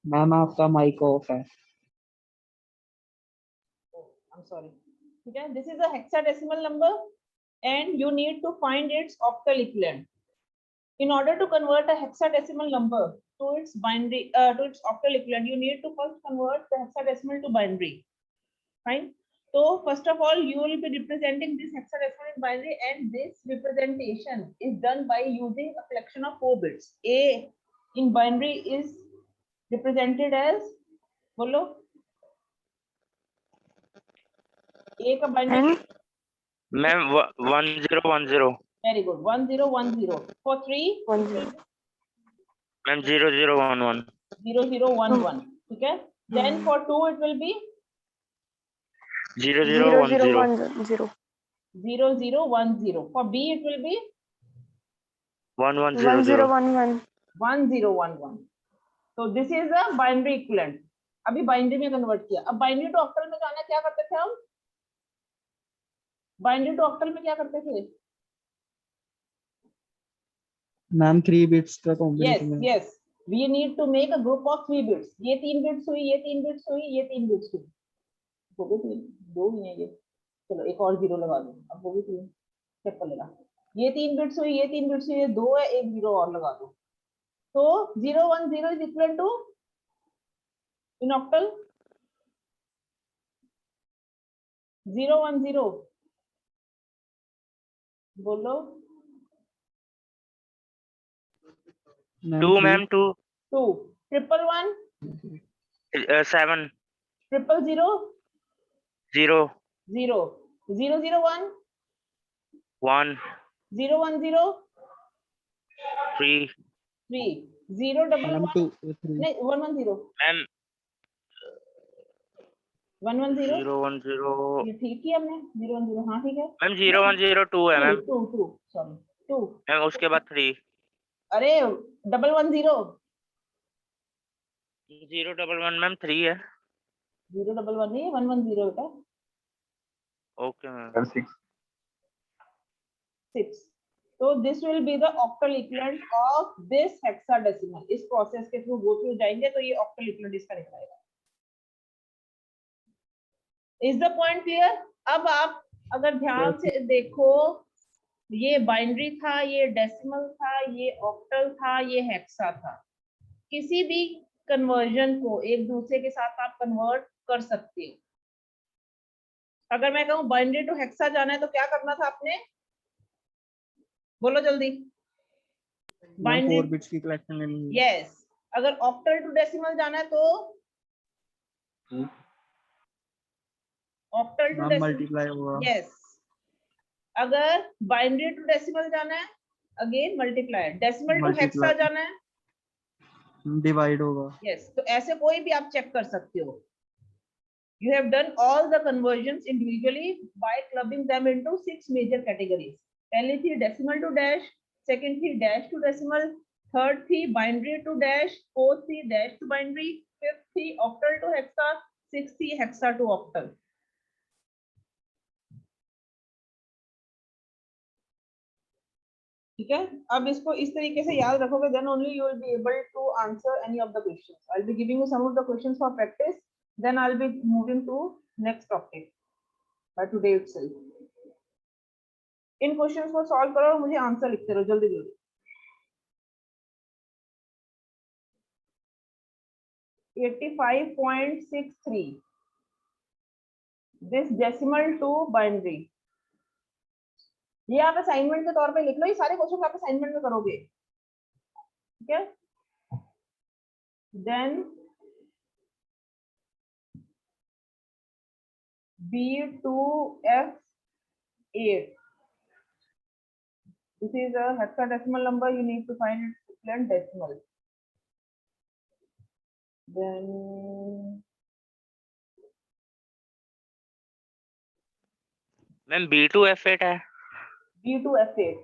Ma'am आपका mic off है। I'm sorry. ठीक है, this is a hexadecimal number and you need to find its octal equivalent. In order to convert a hexadecimal number to its binary to its octal equivalent, you need to first convert the hexadecimal to binary. Fine. So first of all, you will be representing this hexadecimal in binary, and this representation is done by using a collection of 4 bits. A in binary is represented as, bolo, A का binary. Ma'am 1010। Very good. 1010. For 3, 10. Ma'am 0011। 0011. ठीक है. Then for 2 it will be 0010। 0010. 0010. For B it will be 1100। 1011. 1011. So this is a binary equivalent. अभी binary में convert किया. अब binary to octal में जाना, क्या करते थे हम? बाइनरी टू ऑक्टल में क्या करते थे? मैम 3 बिट्स का Yes, कॉम्बिनेशन है। yes. We need to make a group of 3 bits. ये 3 बिट्स हुई, ये 3 बिट्स हुई, ये 3 बिट्स हुई. वो भी 3, 2 ही है ये. चलो एक और 0 लगा दो. अब वो भी 3 चेक कर लेना. ये 3 बिट्स हुई, ये 3 बिट्स हुई, ये 2 है, एक 0 और लगा दो. तो 010 is equal to in octal 010. बोलो. 2 मैम 2। 2. 111. 7। 000. 0 0. 001. 1 010. 3 3. 0 मैम 2 3 नहीं 110. मैम 110. 010 ये ठीक ही हमने 010. हाँ ठीक है मैम 0102 है मैम। 2 सॉरी 2. मैम उसके बाद 3। अरे 110. 011 मैम 3 है। 011 नहीं 110 बेटा. Okay ma'am. 6. So this will be the octal equivalent of this hexadecimal. इस प्रोसेस के थ्रू गो थ्रू जाएंगे तो ये octal equivalent इसका निकल आएगा. Is the point clear? अब आप अगर ध्यान से देखो, ये बाइनरी था, ये डेसिमल था, ये ऑक्टल था, ये हेक्सा था. किसी भी कन्वर्जन को एक दूसरे के साथ आप कन्वर्ट कर सकते हो. अगर मैं कहूँ बाइनरी टू हेक्सा जाना है तो क्या करना था आपने? बोलो जल्दी. मैम 4 बिट्स की कलेक्शन लेनी है। यस. अगर ऑक्टल टू डेसिमल जाना है तो octal to ma'am decimal. Multiply होगा। यस. अगर बाइनरी टू डेसिमल जाना है again multiply. Decimal to hexa जाना है डिवाइड होगा. यस. तो ऐसे कोई भी आप चेक कर सकते हो. You have done all the conversions individually by clubbing them into 6 major categories. पहली थी decimal to dash, second थी dash to decimal, third थी binary to dash, fourth थी dash to binary, fifth थी octal to hexa, sixth थी hexa to octal. ठीक है. अब इसको इस तरीके से याद रखोगे, then only you will be able to answer any of the questions. I'll be giving you some of the questions for practice, then I'll be moving to next topic by today itself. इन questions को solve करो और मुझे answer लिखते रहो जल्दी जल्दी. 85.63. This decimal to binary. ये आप असाइनमेंट के तौर पे लिख लो. ये सारे क्वेश्चन आप असाइनमेंट में करोगे. ठीक है. Then B2F8. This is a hexadecimal number. You need to find its equivalent decimal. Then ma'am B2F8 है। B2F8.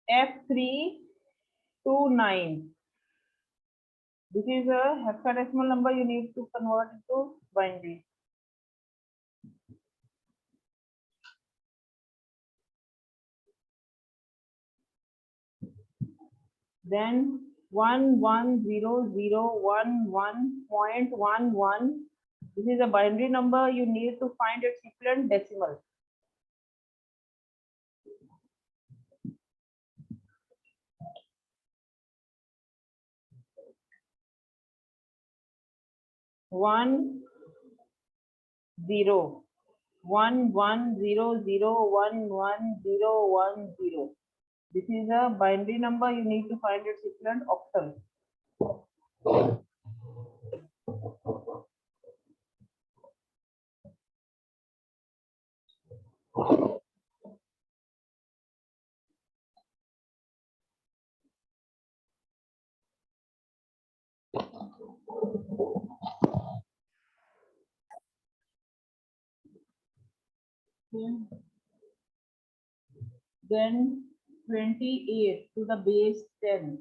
F329. This is a hexadecimal number you need to convert into binary. Then 110011.11. This is a binary number. You need to find its equivalent decimal. One zero 11001110. This is a binary number. You need to find its equivalent octal. Then 28 to the base 10.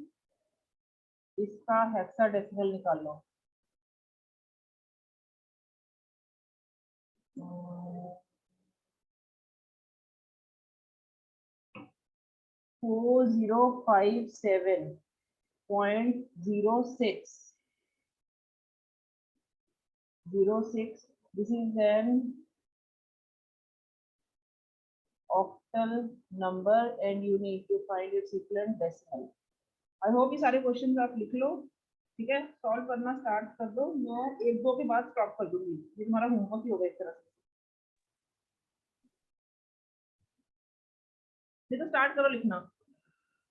इसका hexadecimal निकालो. 4057.06. This is an octal number and you need to find its equivalent decimal. I hope ये सारे questions आप लिख लो. ठीक है, solve करना start कर दो. मैं एक दो के बाद स्टॉप कर दूंगी. ये तुम्हारा होमवर्क ही होगा एक तरह से. ये तो स्टार्ट करो लिखना.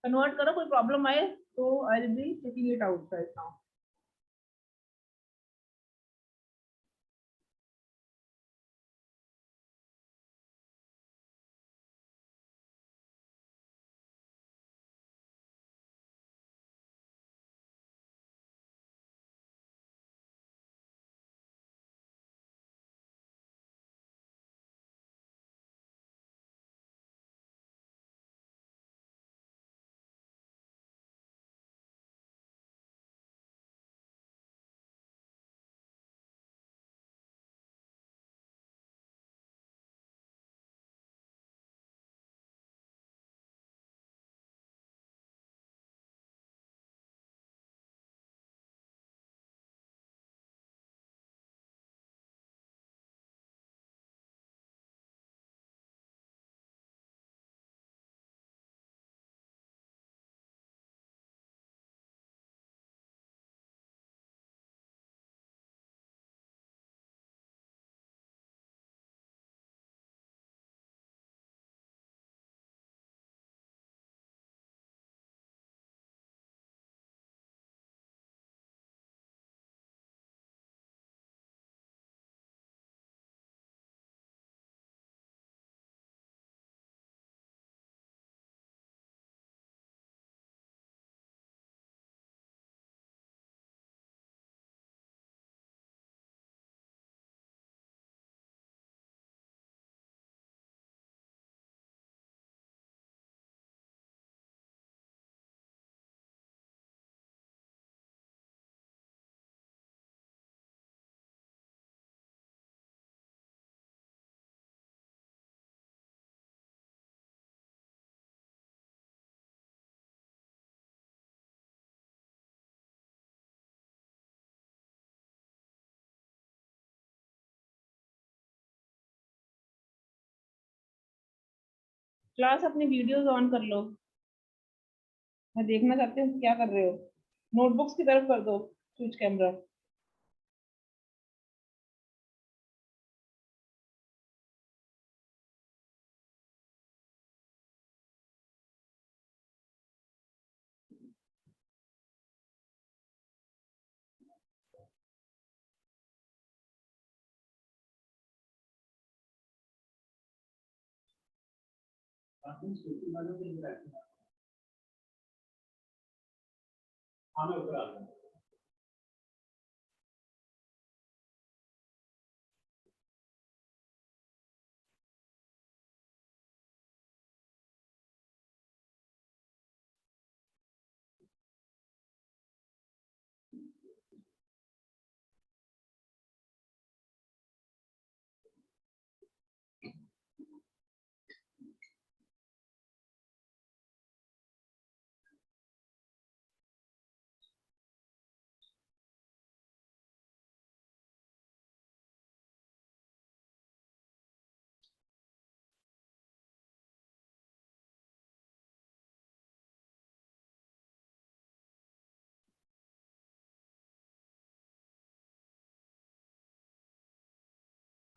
कन्वर्ट करो. कोई प्रॉब्लम आए तो I will be taking it out right now. Class अपनी वीडियोस ऑन कर लो. मैं देखना चाहती हूँ क्या कर रहे हो. नोटबुक्स की तरफ कर दो switch camera.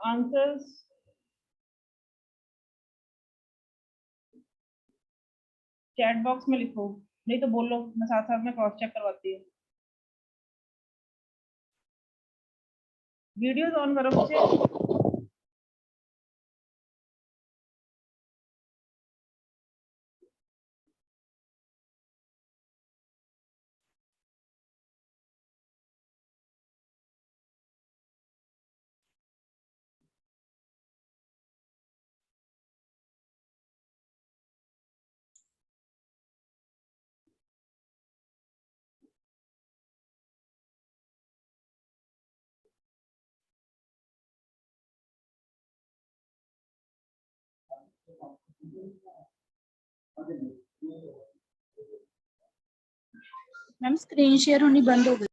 Answers chat box में लिखो, नहीं तो बोलो, मैं साथ साथ में क्रॉस चेक करवाती हूँ। वीडियोस ऑन करो बच्चे। मैम स्क्रीन शेयर होनी बंद हो गई।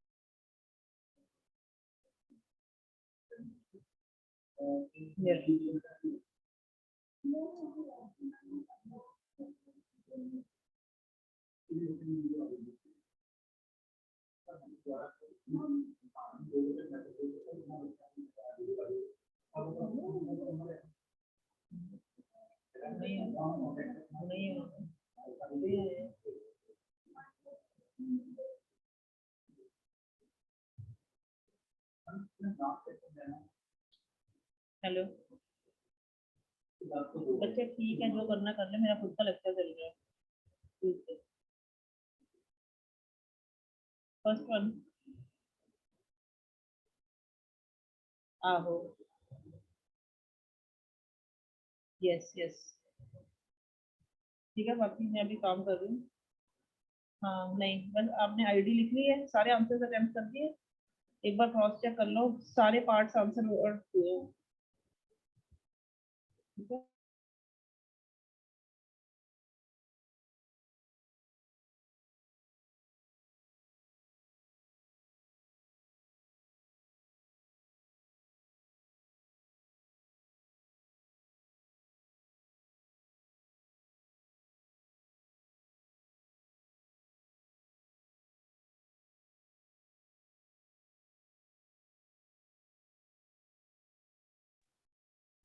हेलो बच्चे, ठीक है, जो करना कर ले, मेरा खुद का लेक्चर चल रहा है। फर्स्ट वन, आहो, यस यस, ठीक है, बाकी मैं अभी काम कर रही हूँ। हाँ नहीं, बस आपने आईडी लिख ली है, सारे आंसर अटेम्प्ट कर दिए, एक बार क्रॉस चेक कर लो, सारे पार्ट्स आंसर और हुए। ठीक है,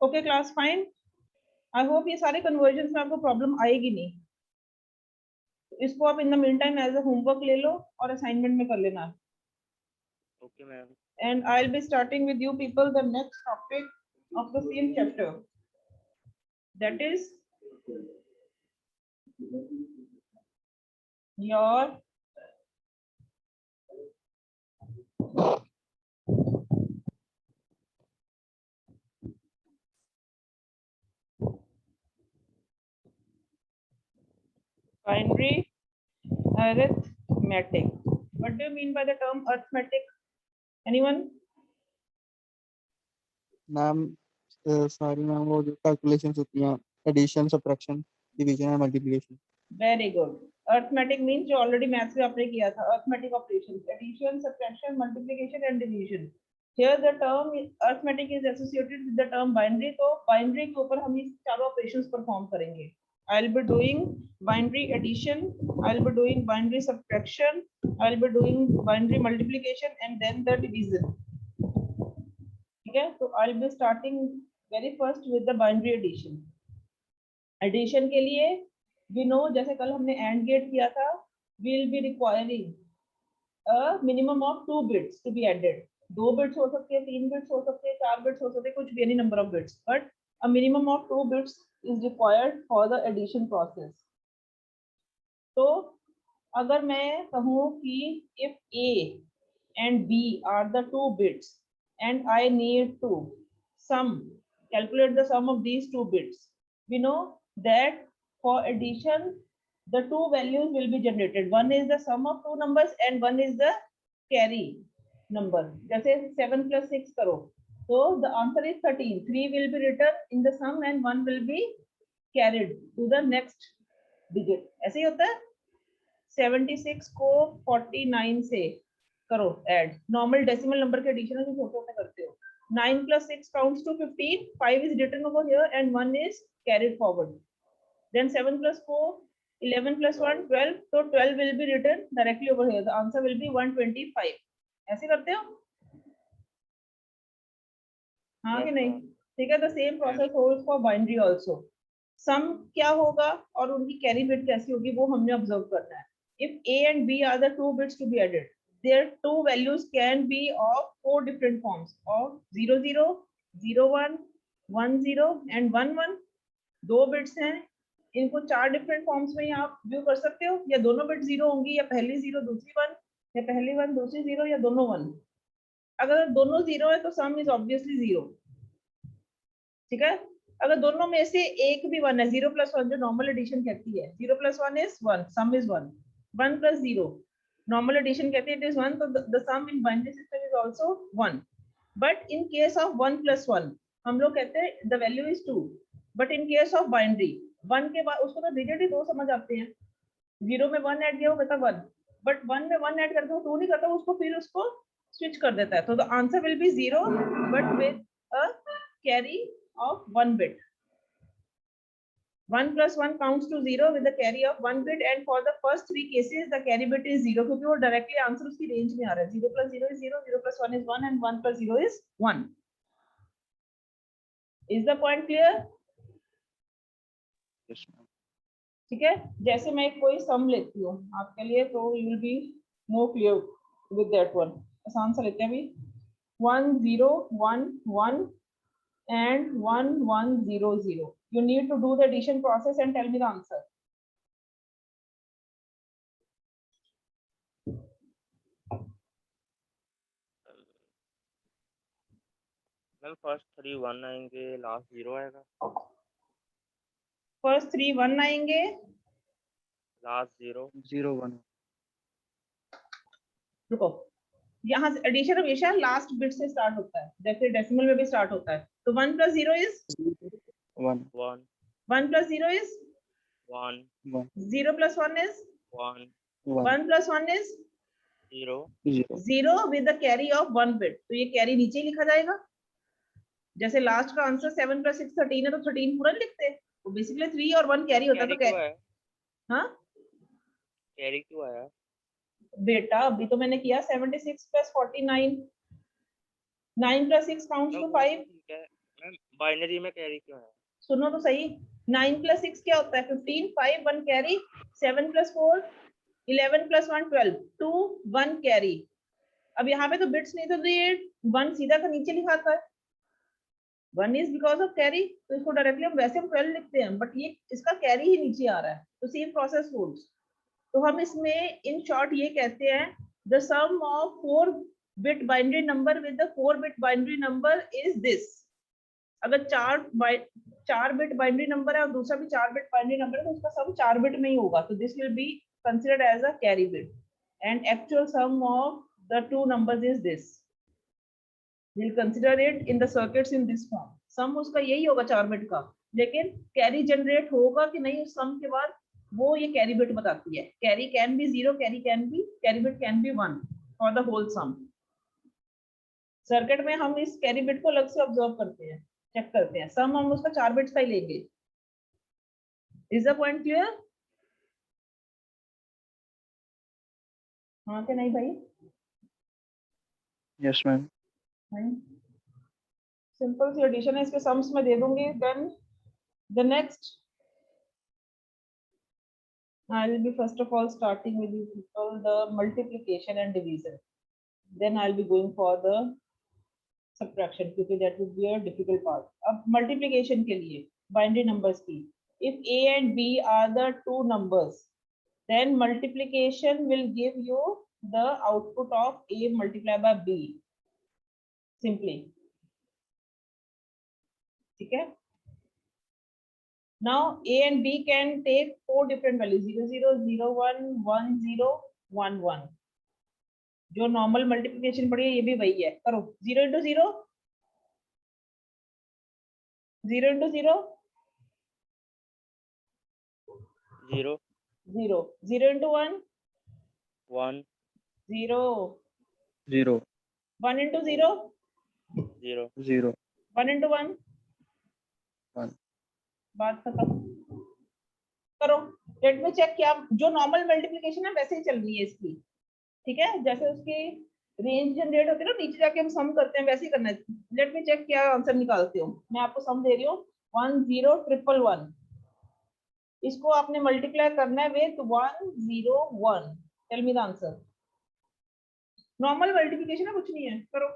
okay class fine. I hope ये सारे कन्वर्जन में आपको प्रॉब्लम आएगी नहीं। इसको आप in the meantime as a homework ले लो और असाइनमेंट में कर लेना। Okay ma'am. And I'll be starting with you people the next topic of the same chapter. That is your binary arithmetic. What do you mean by the term arithmetic? Anyone? Ma'am सारी ma'am वो जो calculations होती हैं, addition, subtraction, division और multiplication. Very good. Arithmetic means जो already maths में आपने किया था, arithmetic operations, addition, subtraction, multiplication and division. Here the term arithmetic is associated with the term binary. तो binary के ऊपर हम ये चारों operations perform करेंगे. I'll be doing binary addition, I'll be doing binary subtraction, I'll be doing binary multiplication and then the division. ठीक है, तो I'll be starting very first with the binary addition. Addition के लिए we know, जैसे कल हमने AND gate किया था, we'll be requiring a minimum of 2 bits to be added. 2 bits हो सकते हैं, 3 bits हो सकते हैं, 4 bits हो सकते हैं, कुछ भी, any number of bits, but a minimum of 2 bits is required for the addition process. तो अगर मैं कहूँ कि if A and B are the 2 bits and I need to calculate the sum of these 2 bits, we know that for addition the 2 values will be generated. One is the sum of 2 numbers and one is the carry number. जैसे 7 plus 6 करो, so the answer is 13. 3 will be written in the sum and 1 will be carried to the next digit. ऐसे ही होता है। 76 को 49 से करो add, normal decimal number के addition में छोटे छोटे करते हो। 9 plus 6 counts to 15, 5 is written over here and 1 is carried forward. Then 7 plus 4, 11 plus 1, 12, so 12 will be written directly over here. The answer will be 125. ऐसे करते हो? हाँ कि Yes, नहीं? ma'am. ठीक है, the same process holds for binary also. Sum क्या होगा और उनकी कैरी बिट कैसी होगी वो हमने ऑब्जर्व करना है. If A and B are the two bits to be added, their two values can be of four different forms of 0 0, 0 1, 1 0 and 1 1. दो बिट्स हैं, इनको चार डिफरेंट फॉर्म्स में आप व्यू कर सकते हो. या दोनों बिट जीरो होंगी, या पहली जीरो दूसरी वन, या पहली वन दूसरी जीरो, या दोनों वन. अगर दोनों जीरो है तो सम इज ऑब्वियसली जीरो. ठीक है. अगर दोनों में से एक भी वन है, 0 + 1 जो नॉर्मल एडिशन कहती है, 0 + 1 is 1, sum is 1. 1 + 0 normal addition कहती है, इट इज 1, तो the sum in binary system is also 1. But in case of 1 + 1 हम लोग कहते हैं the value is 2. But in case of binary 1 के बाद उसको तो डिजिट ही दो समझ आते हैं. 0 में 1 ऐड किया हो कहता 1, बट 1 में 1 ऐड करके वो 2 नहीं करता, उसको फिर उसको स्विच कर देता है. तो the answer will be 0 but with a carry of 1 bit. 1 + 1 counts to 0 with the carry of 1 bit, and for the first three cases the carry bit is 0 क्योंकि वो डायरेक्टली आंसर उसकी रेंज में आ रहा है. 0 + 0 is 0, 0 + 1 is 1 and 1 + 0 is 1. Is the point clear? Yes, ma'am. ठीक है. जैसे मैं कोई सम लेती हूँ आपके लिए, तो you will be more clear with that one. आसान सा लेते हैं अभी. 1 0 1 1 and 1 1 0 0. You need to do the addition process and tell me the answer. Ma'am first 3 1 आएंगे, लास्ट 0 आएगा. फर्स्ट 3 1 आएंगे, लास्ट 0 0 1. रुको. यहाँ से एडिशन हमेशा लास्ट बिट से स्टार्ट होता है, जैसे डेसिमल में भी स्टार्ट होता है. तो 1 + 0 is 1 1 1 + 0 is 1 1 0 + 1 is 1 1 1 + 1 is 0 0. 0 with the carry of 1 bit. तो ये कैरी नीचे ही लिखा जाएगा. जैसे लास्ट का आंसर 7 + 6 13 है, तो 13 पूरा लिखते हैं. तो बेसिकली 3 और 1 कैरी होता है. तो क्यों कैरी, आया? हाँ कैरी क्यों आया? बेटा अभी तो मैंने किया 76 + 49. 9 + 6 counts to 5. ठीक है मैम, बाइनरी में कैरी क्यों आया? सुनो तो सही. 9 + 6 क्या होता है? 15 5 1 कैरी. 7 + 4 11 + 1 12 2 1 कैरी. अब यहाँ पे तो बिट्स नहीं, तो ये 1 सीधा का नीचे लिखा था. 1 is because of carry, तो इसको डायरेक्टली हम वैसे 12 लिखते हैं, बट ये इसका कैरी ही नीचे आ रहा है. तो सेम प्रोसेस होल्ड्स. तो हम इसमें इन शॉर्ट ये कहते हैं the sum of 4 bit binary number with the 4 bit binary number is this. अगर 4 बिट बाइनरी नंबर है और दूसरा भी 4 बिट बाइनरी नंबर है, तो उसका सम 4 बिट में ही होगा. तो this will be considered as a carry bit, and actual sum of the two numbers is this. We'll consider it in the circuits in this form. Sum उसका यही होगा 4 बिट का, लेकिन कैरी जनरेट होगा कि नहीं उस सम के बाद, वो ये कैरी बिट बताती है. Carry can be 0, carry bit can be 1 for the whole sum. Circuit में हम इस कैरी बिट को अलग से ऑब्जर्व करते हैं, चेक करते हैं. सम हम उसका 4 बिट्स का ही लेंगे. Is the point clear? हाँ कि नहीं भाई? Yes, ma'am. सिंपल सी एडिशन है, इसके सम्स में दे दूंगी. Then the next I will be first of all starting with you people the multiplication and division. Then I'll be going for the subtraction क्योंकि that would be a difficult part. अब multiplication के लिए binary numbers की, if A and B are the two numbers, then multiplication will give you the output of A multiplied by B. Simply. ठीक है. Now A and B can take 4 different values, 0 0 0 1 1 0 1 1. जो normal multiplication पढ़ी है ये भी वही है. करो. 0 × 0 0 × 0 0 0 0 × 1 1 0 0 1 × 0 0 0 1 × 1 1. बात खत्म. करो. Let me check. क्या जो नॉर्मल मल्टीप्लिकेशन है वैसे ही चल रही है इसकी. ठीक है. जैसे उसकी रेंज जनरेट होती है ना, नीचे जाके हम सम करते हैं, वैसे ही करना है। लेट मी चेक क्या आंसर निकालते हो। मैं आपको सम दे रही हूँ 10111, इसको आपने मल्टीप्लाई करना है with 101। Tell me the answer. Normal multiplication है, कुछ नहीं है, करो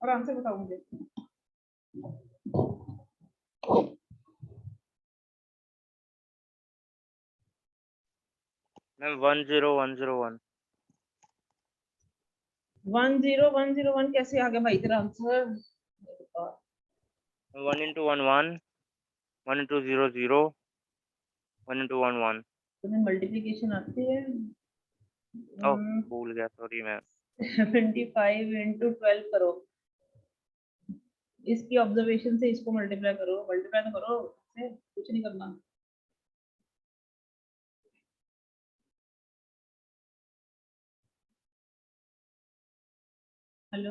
और आंसर बताओ मुझे। मैम 10101। 10101 कैसे आ गया भाई तेरा आंसर? 1 into 11, 1 into 00, 1 into 11। तुम्हें मल्टीप्लिकेशन आती है? ओह भूल गया, सॉरी मैम। 75 into 12 करो, इसकी ऑब्जर्वेशन से इसको मल्टीप्लाई करो, मल्टीप्लाई तो करो, कुछ नहीं करना। हेलो,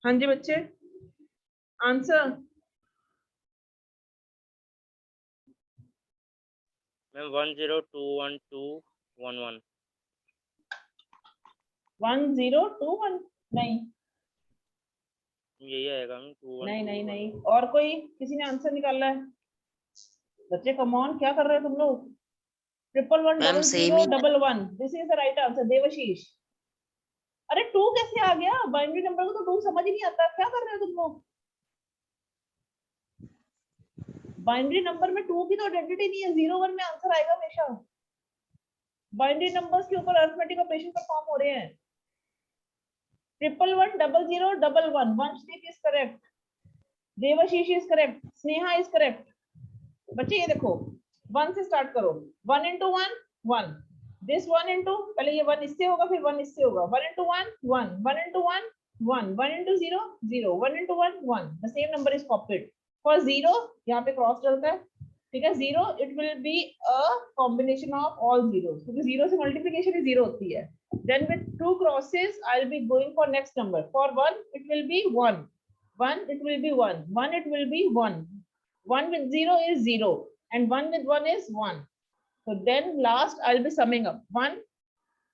हाँ जी बच्चे, आंसर। मैम 1021211। 1021 नहीं, यही आएगा मैम, 21211। नहीं नहीं नहीं, और कोई किसी ने आंसर निकाला है? बच्चे कम ऑन, क्या कर रहे हो तुम लोग? 1110011, this is the right answer. Devashish, अरे 2 कैसे आ गया? बाइनरी नंबर को तो 2 समझ ही नहीं आता, क्या कर रहे हो तुम लोग? बाइनरी नंबर में 2 की तो आइडेंटिटी नहीं है, 01 में आंसर आएगा हमेशा। बाइनरी नंबर्स के ऊपर अरिथमेटिक ऑपरेशन परफॉर्म हो रहे हैं। 1110011, Vanshdeep is correct, Debashish is correct, Sneha is correct. बच्चे ये देखो, 1 से स्टार्ट करो। 1 into 1 1, दिस 1 into, पहले ये 1 इससे होगा, फिर 1 इससे होगा। 1 into 1 1, 1 into 1 1, 1 into 0 0, 1 into 1 1, the same number is copied for 0। यहाँ पे क्रॉस चलता है, ठीक है। 0 it will be a combination of all zeros, क्योंकि 0 से मल्टीप्लिकेशन ही 0 होती है। Then with 2 crosses I'll be going for next number। For 1 it will be 1, 1 it will be 1, 1 it will be 1, 1 with 0 is 0, and 1 with 1 is 1. So then last I'll be summing up 1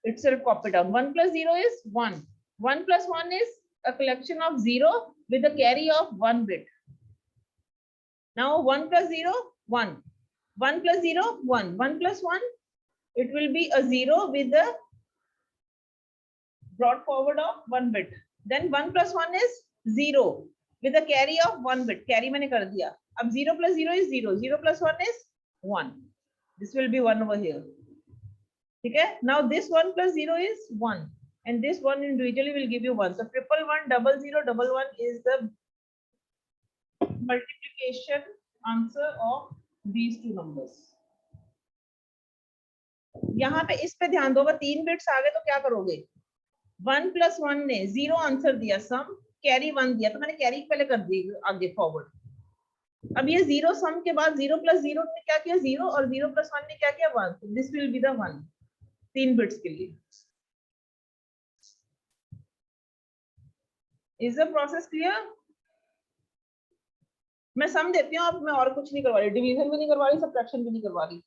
itself, copy down 1 plus 0 is 1, 1 plus 1 is a collection of 0 with a carry of 1 bit. Now 1 plus 0 1, 1 plus 0 1, 1 plus 1 it will be a 0 with a brought forward of 1 bit. Then 1 plus 1 is 0 with a carry of 1 bit, carry मैंने कर दिया। अब 0 plus 0 is 0, 0 plus 1 is 1, this will be 1 over here, ठीक है। Now this 1 plus 0 is 1, and this one individually will give you 1. So 1110011 is the multiplication answer of these two numbers. यहाँ पे इस पे ध्यान दो, अगर 3 बिट्स आ गए तो क्या करोगे? 1 plus 1 ने 0 आंसर दिया, सम कैरी 1 दिया, तो मैंने कैरी पहले कर दी आगे फॉरवर्ड। अब ये 0 सम के बाद 0 plus 0 ने क्या किया? 0, और 0 plus 1 ने क्या किया? 1। This will be the 1 3 bits के लिए। Is the process clear? मैं सम देती हूँ, अब मैं और कुछ नहीं करवा रही, डिवीजन भी नहीं करवा रही, सबट्रैक्शन भी नहीं करवा रही।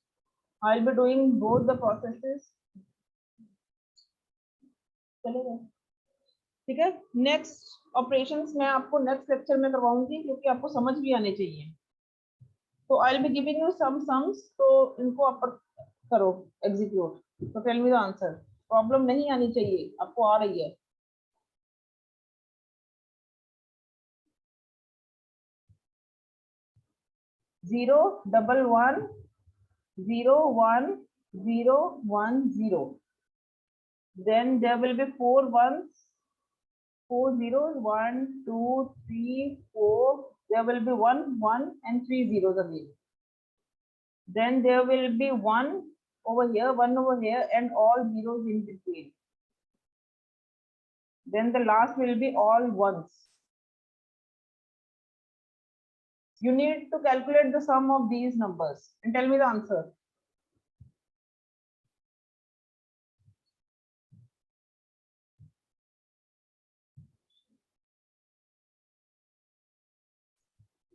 आई will be doing both the processes, चलेगा? ठीक है। नेक्स्ट ऑपरेशंस मैं आपको नेक्स्ट लेक्चर में करवाऊंगी क्योंकि आपको समझ भी आने चाहिए। तो I will be giving you some sums, तो इनको आप करो एग्जीक्यूट। तो tell me the answer. Problem नहीं आनी चाहिए, आपको आ रही है। Zero double one 0 1 0 1 0, then there will be 4 ones, 4 zeros, 1 2 3 4, there will be 1 1 and 3 zeros again, then there will be 1 over here, 1 over here, and all zeros in between, then the last will be all ones. You need to calculate the sum of these numbers and tell me the answer.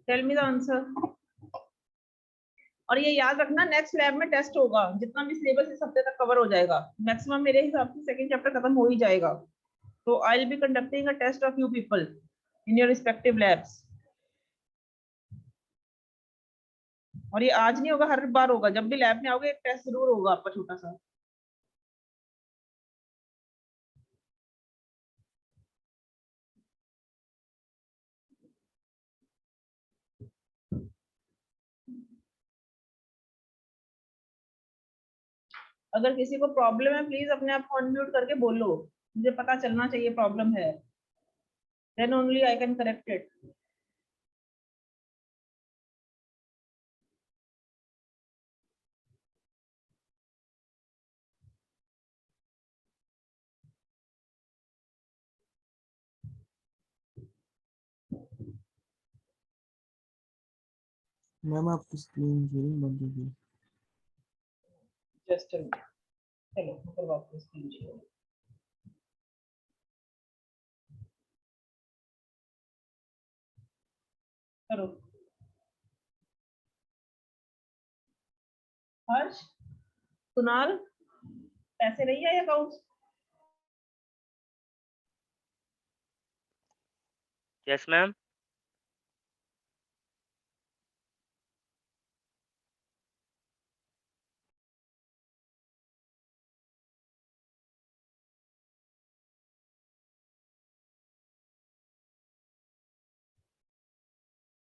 Tell me the answer. और ये याद रखना, next lab में test होगा, जितना भी syllabus इस हफ्ते तक कवर हो जाएगा, मैक्सिमम मेरे हिसाब से सेकंड चैप्टर खत्म हो ही जाएगा। तो I will be conducting a test of you people in your respective labs. और ये आज नहीं होगा, हर बार होगा, जब भी लैब में आओगे एक टेस्ट जरूर होगा आपका छोटा सा। अगर किसी को प्रॉब्लम है प्लीज अपने आप को अनम्यूट करके बोलो, मुझे पता चलना चाहिए प्रॉब्लम है, then only I can correct it. Ma'am आपकी स्क्रीन शेयरिंग बंद हो गई। जस्ट चलो करवाते हैं स्क्रीन शेयर। करो हर्ष, कुणाल, पैसे नहीं आए अकाउंट? Yes, ma'am.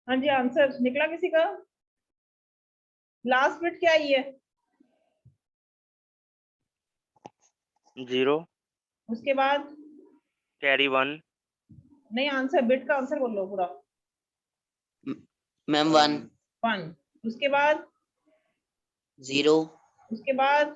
हाँ जी, आंसर निकला किसी का? लास्ट बिट क्या आई है? 0. उसके बाद Carry 1. नहीं, आंसर बिट का आंसर बोलो पूरा। मैम 1 1। उसके बाद 0 उसके बाद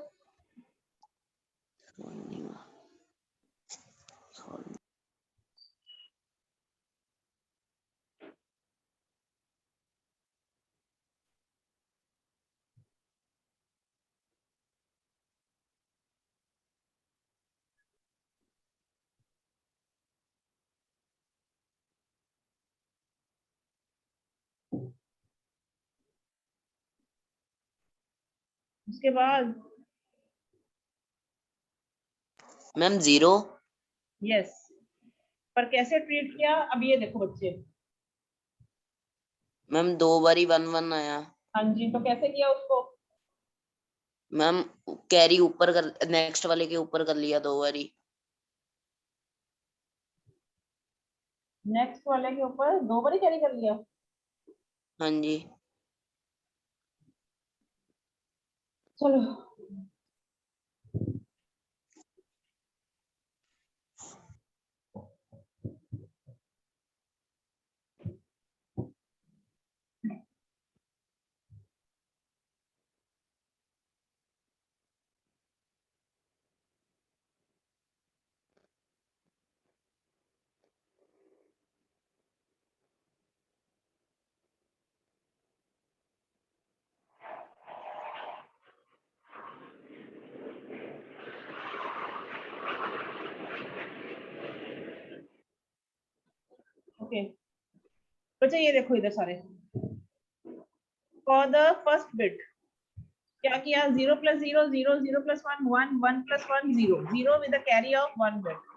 उसके बाद मैम 0 यस। पर कैसे ट्रीट किया अब ये देखो बच्चे। मैम 2 बारी 1 1 आया। हाँ जी, तो कैसे किया उसको? मैम कैरी ऊपर कर, नेक्स्ट वाले के ऊपर कर लिया 2 बारी। नेक्स्ट वाले के ऊपर 2 बारी कैरी कर लिया। हाँ जी चलो ओके बच्चे, ये देखो इधर सारे। फॉर द फर्स्ट बिट क्या किया? 0 + 0 0 0 + 1 1 1 + 1 0 0 with the carry off 1 bit.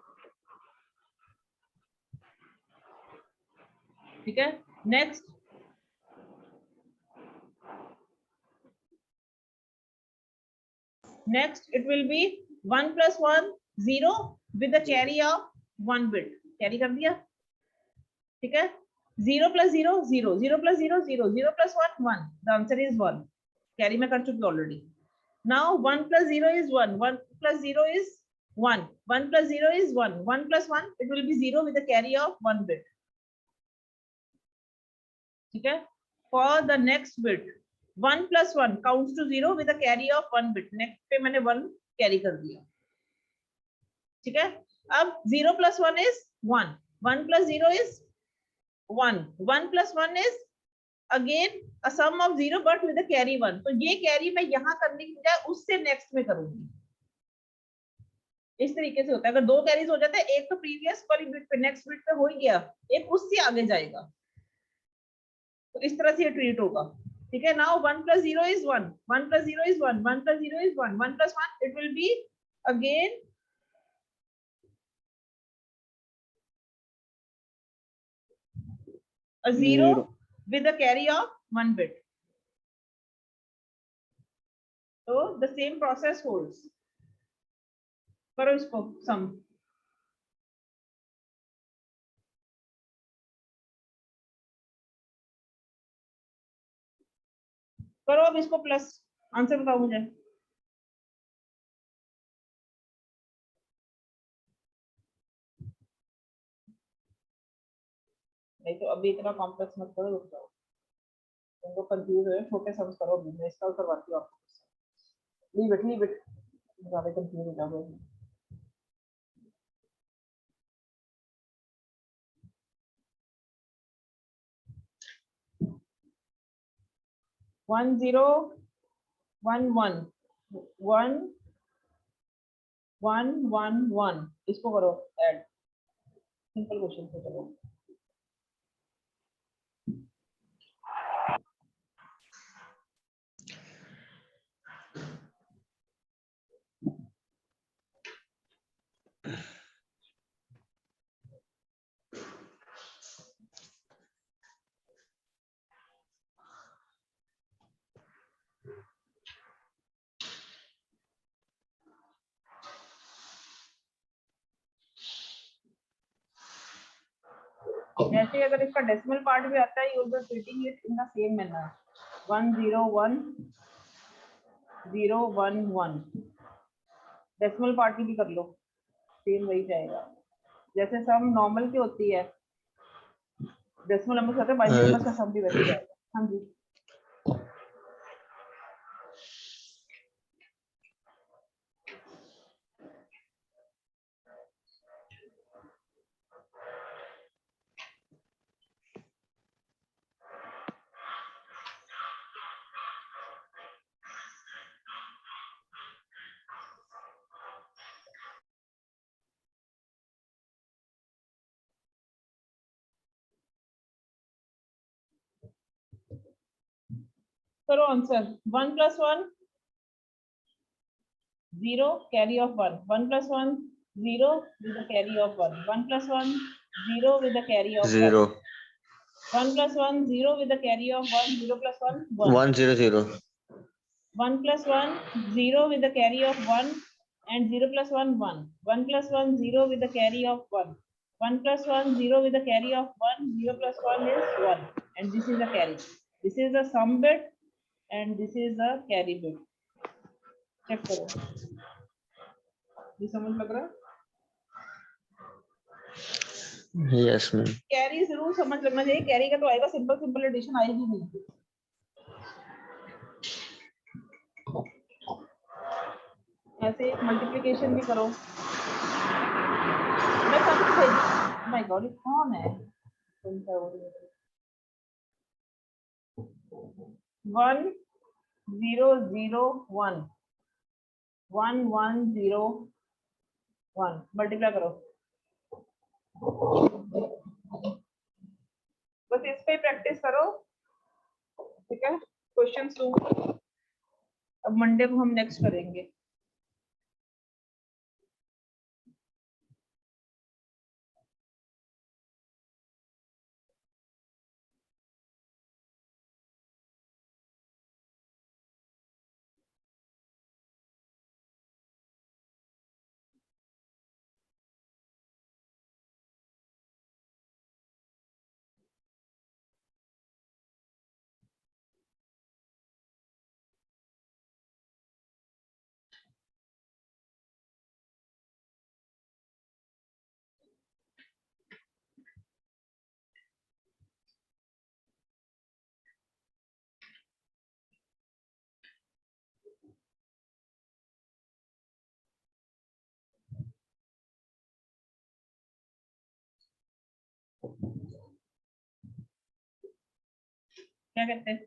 ठीक है, next it will be 1 plus 1 0 with the carry of 1 bit. Carry कर दिया, ठीक है, 0 plus 0 0, 0 plus 0 0, 0 plus 1 1. The answer is 1. Carry में कर चुकी already. Now 1 plus 0 is 1, 1 plus 0 is 1, 1 plus 0 is 1, 1 plus 1 it will be 0 with the carry of 1 bit. ठीक है, for the next bit 1 plus 1 counts to 0 with a carry of 1 bit. Next पे मैंने 1 carry कर दिया, ठीक है. अब 0 plus 1 is 1, 1 plus 0 is 1, 1 plus 1 is again a sum of 0 but with a carry 1. तो ये कैरी मैं यहाँ करने की बजाय उससे नेक्स्ट में करूंगी. इस तरीके से होता है. अगर दो कैरीज हो जाते हैं, एक तो प्रीवियस वाली बिट पे नेक्स्ट बिट पे हो ही गया, एक उससे आगे जाएगा, तो इस तरह से ये ट्रीट होगा. ठीक है, now 1 plus 0 is 1, 1 plus 0 is 1, 1 plus 0 is 1, 1 plus 1 it will be again a 0 with a carry of 1 bit. So the same process holds. करो इसको सम. करो अब इसको प्लस. आंसर बताओ मुझे. नहीं तो अभी इतना कॉम्प्लेक्स मत करो, रुक जाओ. तुमको कंफ्यूज है, छोटे सम्स करो. मैं इसका करवाती हूँ आपको. लीव इट ज्यादा कंफ्यूज हो जाओगे. 1 0 1 1 1 1 1 1. इसको करो ऐड. सिंपल क्वेश्चन से चलो. ऐसे अगर इसका डेसिमल पार्ट भी आता है, you will be treating it in the same manner. 1 0 1 0 1 1. Decimal part भी कर लो, सेम वही जाएगा जैसे सम नॉर्मल की होती है. डेसिमल नंबर होता है, बाइनरी नंबर का सम भी वैसे जाएगा. हाँ जी. करो answer. 1 plus 1 0 carry of 1, 1 plus 1 0 with the carry of 1, 1 plus 1 0 with the carry of 0 1, 1 plus 1 0 with the carry of 1, 0 plus 1 1, 1 0 0 1 plus 1 0 with the carry of 1 and 0 plus 1 1, 1 plus 1 0 with the carry of 1, 1 plus 1 0 with the carry of 1, 0 plus 1 is 1, and this is the carry. This is the sum bit and this is the carry bit. Check करो. ये समझ लग रहा है? Yes ma'am. Carry जरूर समझ लगना चाहिए. कैरी का तो आएगा, सिंपल सिंपल एडिशन आएगी नहीं. ऐसे मल्टीप्लिकेशन भी करो. मैं सब भेज. माय गॉड, ये कौन है? 1 0 0 1 1 1 0 1. मल्टीप्लाई करो. बस इस पे प्रैक्टिस करो. ठीक है, क्वेश्चन दूंगी. अब मंडे को हम नेक्स्ट करेंगे. क्या कहते हैं?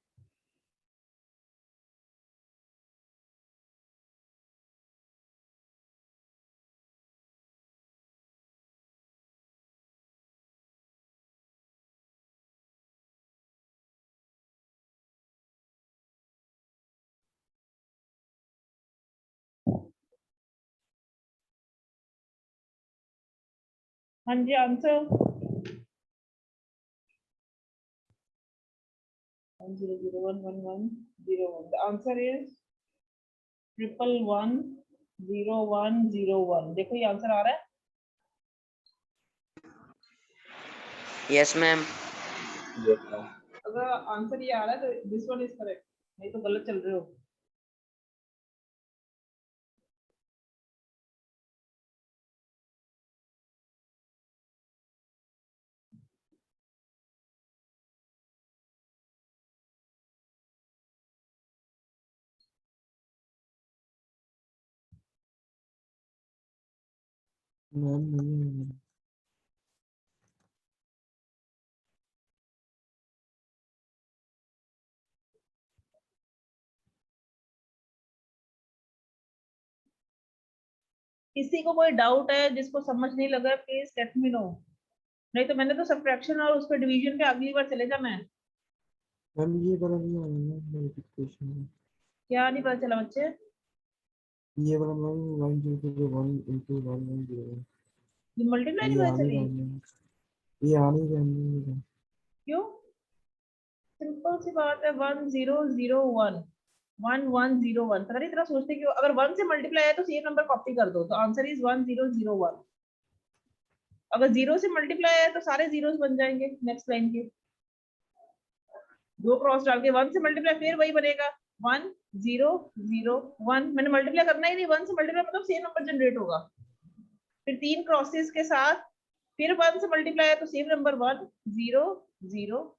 हाँ जी, आंसर 100011101. The answer is 1110101. देखो ये आंसर आ रहा है. Yes ma'am. अगर आंसर ये आ रहा है तो दिस वन इज करेक्ट, नहीं तो गलत चल रहे हो. मैम नहीं किसी को कोई डाउट है जिसको समझ नहीं लगा प्लीज लेट मी नो, नहीं तो मैंने तो सब्ट्रैक्शन और उस पर डिवीजन पे अगली बार चले जाना है. मैम ये वाला नहीं आया ना मल्टीप्लिकेशन क्या नहीं पता चला बच्चे? ये वाला मैम 1 into 1 ये मल्टीप्लाई नहीं ये पता आने चली? ये आने जाने क्यों? सिंपल सी बात है, 1001 1101. पता नहीं इतना सोचते क्यों? अगर 1 से मल्टीप्लाई है तो सेम नंबर कॉपी कर दो, तो आंसर इज 1001. अगर 0 से मल्टीप्लाई है तो सारे जीरोस बन जाएंगे नेक्स्ट लाइन के. दो क्रॉस डाल के 1 से मल्टीप्लाई फिर वही बनेगा 1001. मैंने मल्टीप्लाई करना ही नहीं, 1 से मल्टीप्लाई मतलब सेम नंबर जनरेट होगा. फिर 3 क्रॉसेस के साथ फिर 1 से मल्टीप्लाई है तो सेम नंबर 1001.